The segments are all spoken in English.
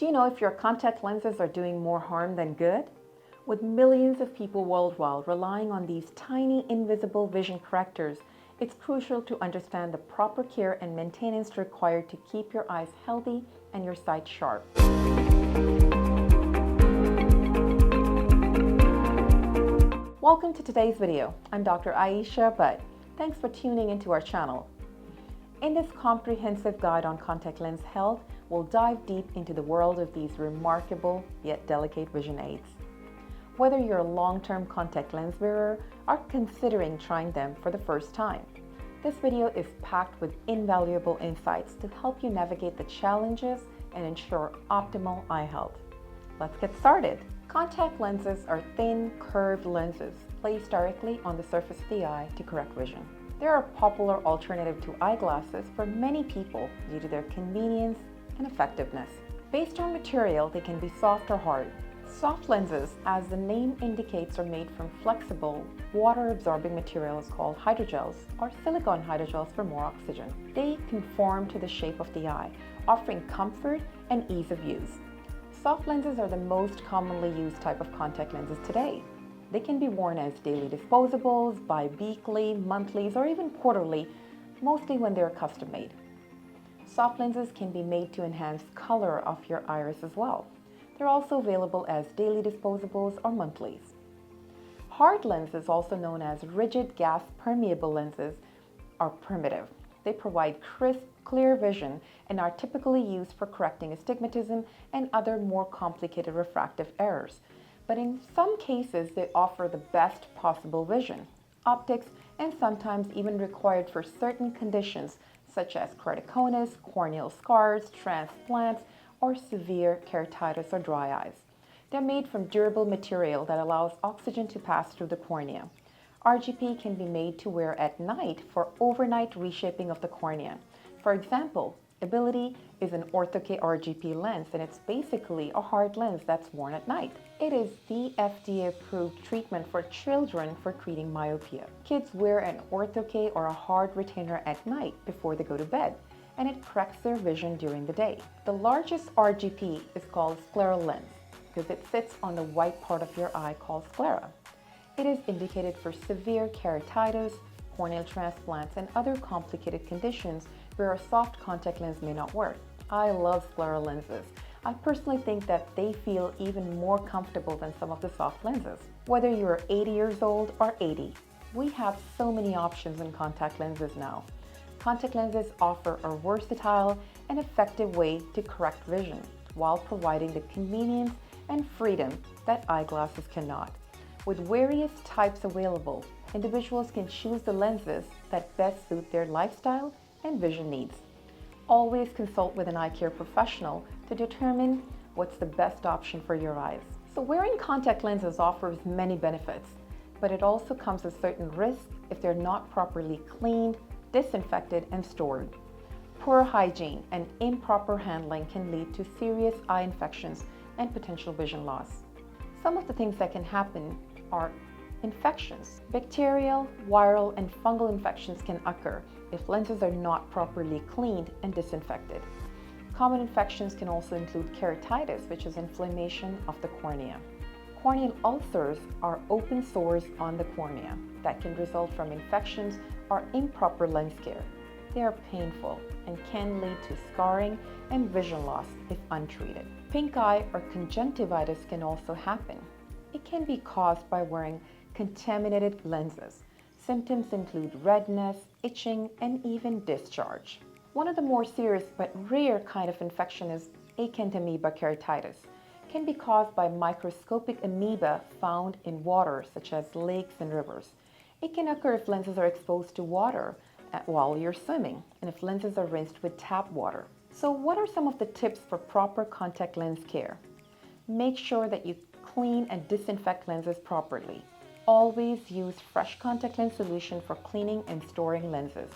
Do you know if your contact lenses are doing more harm than good? With millions of people worldwide relying on these tiny invisible vision correctors, it's crucial to understand the proper care and maintenance required to keep your eyes healthy and your sight sharp. Welcome to today's video. I'm Dr. Aisha Butt. Thanks for tuning into our channel. In this comprehensive guide on contact lens health, we'll dive deep into the world of these remarkable yet delicate vision aids. Whether you're a long-term contact lens wearer or considering trying them for the first time, this video is packed with invaluable insights to help you navigate the challenges and ensure optimal eye health. Let's get started. Contact lenses are thin, curved lenses placed directly on the surface of the eye to correct vision. They're a popular alternative to eyeglasses for many people due to their convenience and effectiveness. Based on material, they can be soft or hard. Soft lenses, as the name indicates, are made from flexible, water-absorbing materials called hydrogels or silicone hydrogels for more oxygen. They conform to the shape of the eye, offering comfort and ease of use. Soft lenses are the most commonly used type of contact lenses today. They can be worn as daily disposables, bi-weekly, monthlies, or even quarterly, mostly when they're custom made. Soft lenses can be made to enhance color of your iris as well. They're also available as daily disposables or monthlies. Hard lenses, also known as rigid gas permeable lenses, are primitive. They provide crisp, clear vision and are typically used for correcting astigmatism and other more complicated refractive errors. But in some cases, they offer the best possible vision, optics, and sometimes even required for certain conditions such as keratoconus, corneal scars, transplants, or severe keratitis or dry eyes. They're made from durable material that allows oxygen to pass through the cornea. RGP can be made to wear at night for overnight reshaping of the cornea. For example, Ability is an ortho-K RGP lens, and it's basically a hard lens that's worn at night. It is the FDA-approved treatment for children for treating myopia. Kids wear an ortho-K or a hard retainer at night before they go to bed, and it corrects their vision during the day. The largest RGP is called scleral lens because it sits on the white part of your eye called sclera. It is indicated for severe keratitis, corneal transplants, and other complicated conditions where a soft contact lens may not work. I love scleral lenses. I personally think that they feel even more comfortable than some of the soft lenses. Whether you're 80 years old or 80, we have so many options in contact lenses now. Contact lenses offer a versatile and effective way to correct vision while providing the convenience and freedom that eyeglasses cannot. With various types available, individuals can choose the lenses that best suit their lifestyle and vision needs. Always consult with an eye care professional to determine what's the best option for your eyes. So wearing contact lenses offers many benefits, but it also comes with certain risks if they're not properly cleaned, disinfected, and stored. Poor hygiene and improper handling can lead to serious eye infections and potential vision loss. Some of the things that can happen are infections. Bacterial, viral, and fungal infections can occur if lenses are not properly cleaned and disinfected. Common infections can also include keratitis, which is inflammation of the cornea. Corneal ulcers are open sores on the cornea that can result from infections or improper lens care. They are painful and can lead to scarring and vision loss if untreated. Pink eye or conjunctivitis can also happen. It can be caused by wearing contaminated lenses. Symptoms include redness, itching, and even discharge. One of the more serious but rare kind of infection is acanthamoeba keratitis. It can be caused by microscopic amoeba found in water such as lakes and rivers. It can occur if lenses are exposed to water while you're swimming and if lenses are rinsed with tap water. So what are some of the tips for proper contact lens care? Make sure that you clean and disinfect lenses properly. Always use fresh contact lens solution for cleaning and storing lenses.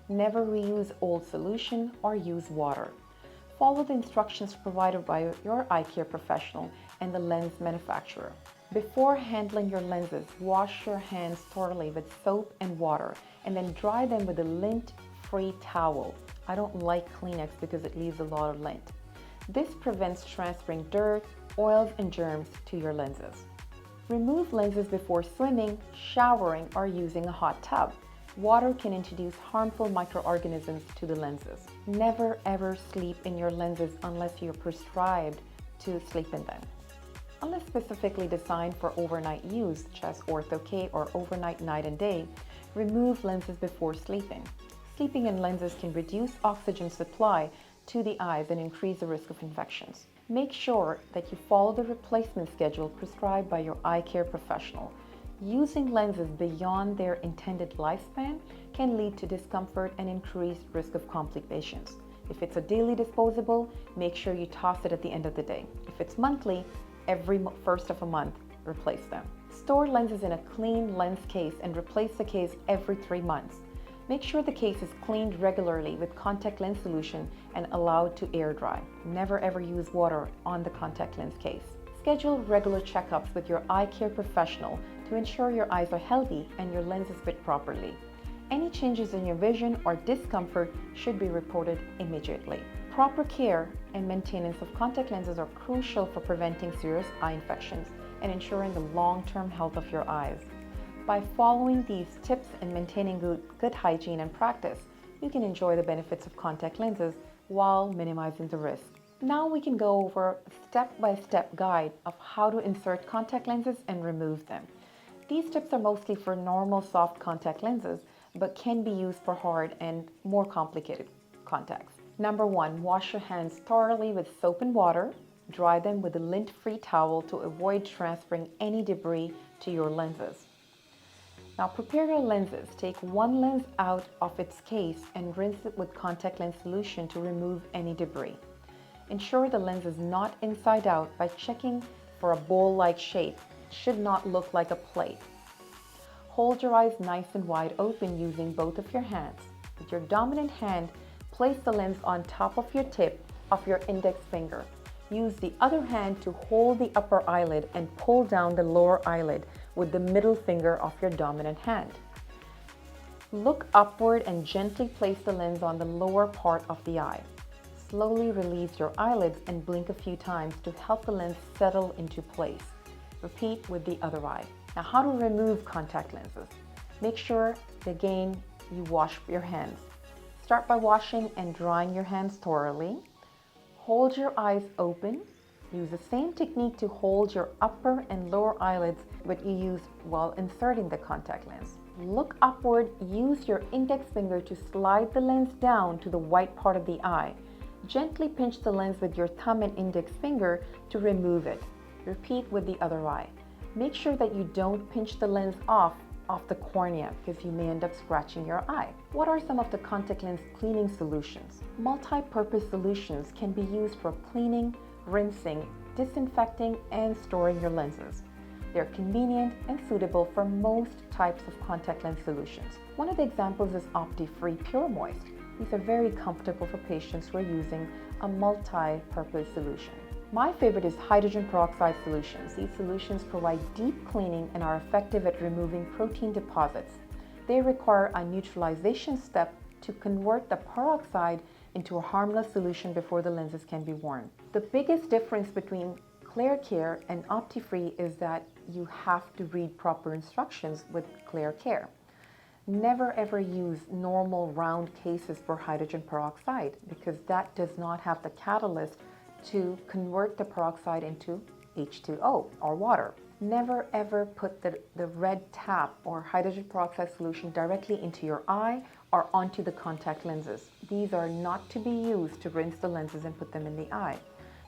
Never reuse old solution or use water. Follow the instructions provided by your eye care professional and the lens manufacturer. Before handling your lenses, wash your hands thoroughly with soap and water and then dry them with a lint-free towel. I don't like Kleenex because it leaves a lot of lint. This prevents transferring dirt, oils, and germs to your lenses. Remove lenses before swimming, showering, or using a hot tub. Water can introduce harmful microorganisms to the lenses. Never ever sleep in your lenses unless you're prescribed to sleep in them. Unless specifically designed for overnight use, such as Ortho-K or overnight night and day, remove lenses before sleeping. Sleeping in lenses can reduce oxygen supply to the eyes and increase the risk of infections. Make sure that you follow the replacement schedule prescribed by your eye care professional. Using lenses beyond their intended lifespan can lead to discomfort and increased risk of complications. If it's a daily disposable, make sure you toss it at the end of the day. If it's monthly, every first of a month, replace them. Store lenses in a clean lens case and replace the case every 3 months. Make sure the case is cleaned regularly with contact lens solution and allowed to air dry. Never ever use water on the contact lens case. Schedule regular checkups with your eye care professional to ensure your eyes are healthy and your lenses fit properly. Any changes in your vision or discomfort should be reported immediately. Proper care and maintenance of contact lenses are crucial for preventing serious eye infections and ensuring the long-term health of your eyes. By following these tips and maintaining good hygiene and practice, you can enjoy the benefits of contact lenses while minimizing the risk. Now we can go over a step-by-step guide of how to insert contact lenses and remove them. These tips are mostly for normal soft contact lenses, but can be used for hard and more complicated contacts. Number 1, wash your hands thoroughly with soap and water. Dry them with a lint-free towel to avoid transferring any debris to your lenses. Now prepare your lenses. Take one lens out of its case and rinse it with contact lens solution to remove any debris. Ensure the lens is not inside out by checking for a bowl-like shape. It should not look like a plate. Hold your eyes nice and wide open using both of your hands. With your dominant hand, place the lens on top of your tip of your index finger. Use the other hand to hold the upper eyelid and pull down the lower eyelid with the middle finger of your dominant hand. Look upward and gently place the lens on the lower part of the eye. Slowly release your eyelids and blink a few times to help the lens settle into place. Repeat with the other eye. Now, how to remove contact lenses? Make sure, again, you wash your hands. Start by washing and drying your hands thoroughly. Hold your eyes open. Use the same technique to hold your upper and lower eyelids that you used while inserting the contact lens. Look upward. Use your index finger to slide the lens down to the white part of the eye. Gently pinch the lens with your thumb and index finger to remove it. Repeat with the other eye. Make sure that you don't pinch the lens off the cornea because you may end up scratching your eye. What are some of the contact lens cleaning solutions? Multi-purpose solutions can be used for cleaning, rinsing, disinfecting, and storing your lenses. They're convenient and suitable for most types of contact lens solutions. One of the examples is Opti-Free Pure Moist. These are very comfortable for patients who are using a multi-purpose solution. My favorite is hydrogen peroxide solutions. These solutions provide deep cleaning and are effective at removing protein deposits. They require a neutralization step to convert the peroxide into a harmless solution before the lenses can be worn. The biggest difference between ClearCare and Opti-Free is that you have to read proper instructions with ClearCare. Never ever use normal round cases for hydrogen peroxide because that does not have the catalyst to convert the peroxide into H2O or water. Never ever put the red tap or hydrogen peroxide solution directly into your eye or onto the contact lenses. These are not to be used to rinse the lenses and put them in the eye.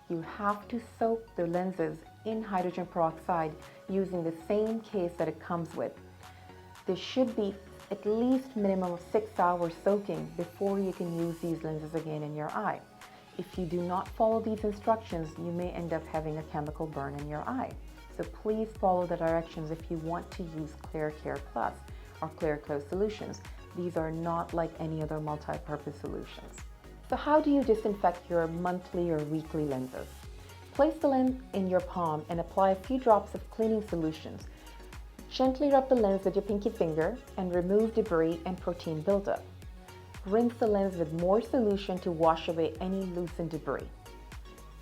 You have to soak the lenses in hydrogen peroxide using the same case that it comes with. There should be at least minimum of 6 hours soaking before you can use these lenses again in your eye. If you do not follow these instructions, you may end up having a chemical burn in your eye. So please follow the directions if you want to use ClearCare Plus or ClearClose solutions. These are not like any other multi-purpose solutions. So how do you disinfect your monthly or weekly lenses? Place the lens in your palm and apply a few drops of cleaning solutions. Gently rub the lens with your pinky finger and remove debris and protein buildup. Rinse the lens with more solution to wash away any loosened debris.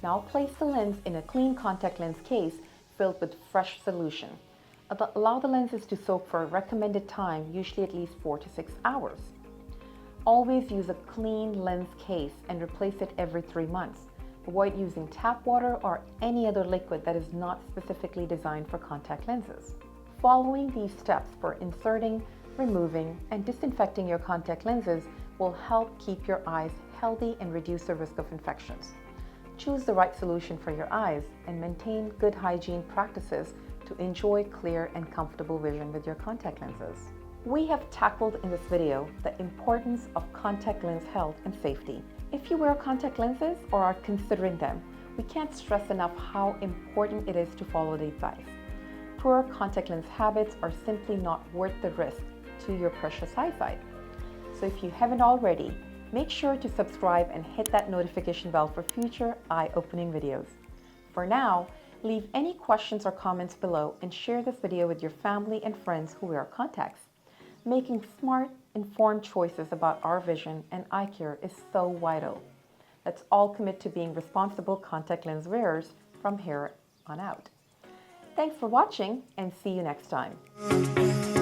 Now place the lens in a clean contact lens case filled with fresh solution. Allow the lenses to soak for a recommended time, usually at least 4 to 6 hours. Always use a clean lens case and replace it every 3 months. Avoid using tap water or any other liquid that is not specifically designed for contact lenses. Following these steps for inserting, removing, and disinfecting your contact lenses will help keep your eyes healthy and reduce the risk of infections. Choose the right solution for your eyes and maintain good hygiene practices to enjoy clear and comfortable vision with your contact lenses. We have tackled in this video the importance of contact lens health and safety. If you wear contact lenses or are considering them, we can't stress enough how important it is to follow the advice. Poor contact lens habits are simply not worth the risk to your precious eyesight. So if you haven't already, make sure to subscribe and hit that notification bell for future eye-opening videos. For now, leave any questions or comments below and share this video with your family and friends who wear contacts. Making smart, informed choices about our vision and eye care is so vital. Let's all commit to being responsible contact lens wearers from here on out. Thanks for watching and see you next time.